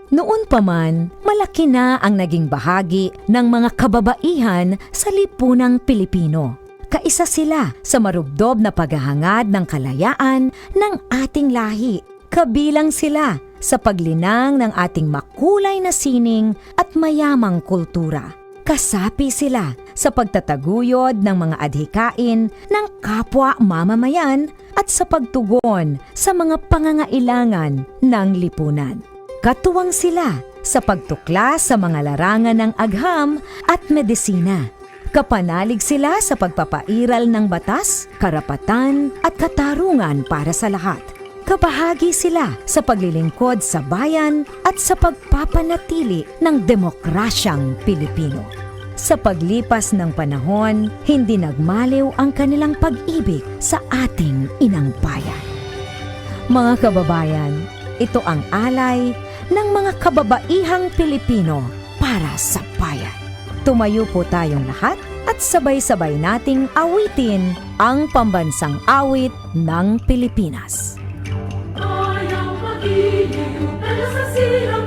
Noon pa man, malaki na ang naging bahagi ng mga kababaihan sa lipunang Pilipino. Kaisa sila sa marubdob na paghahangad ng kalayaan ng ating lahi. Kabilang sila sa paglinang ng ating makulay na sining at mayamang kultura. Kasapi sila sa pagtataguyod ng mga adhikain ng kapwa mamamayan at sa pagtugon sa mga pangangailangan ng lipunan. Katuwang sila sa pagtuklas sa mga larangan ng agham at medisina. Kapanalig sila sa pagpapairal ng batas, karapatan at katarungan para sa lahat. Kabahagi sila sa paglilingkod sa bayan at sa pagpapanatili ng demokrasyang Pilipino. Sa paglipas ng panahon, hindi nagmaliw ang kanilang pag-ibig sa ating inang bayan. Mga kababayan, ito ang alay ng mga kababaihang Pilipino para sa bayan. Tumayo po tayong lahat at sabay-sabay nating awitin ang pambansang awit ng Pilipinas. Ayaw mag-iiw, pero sa sila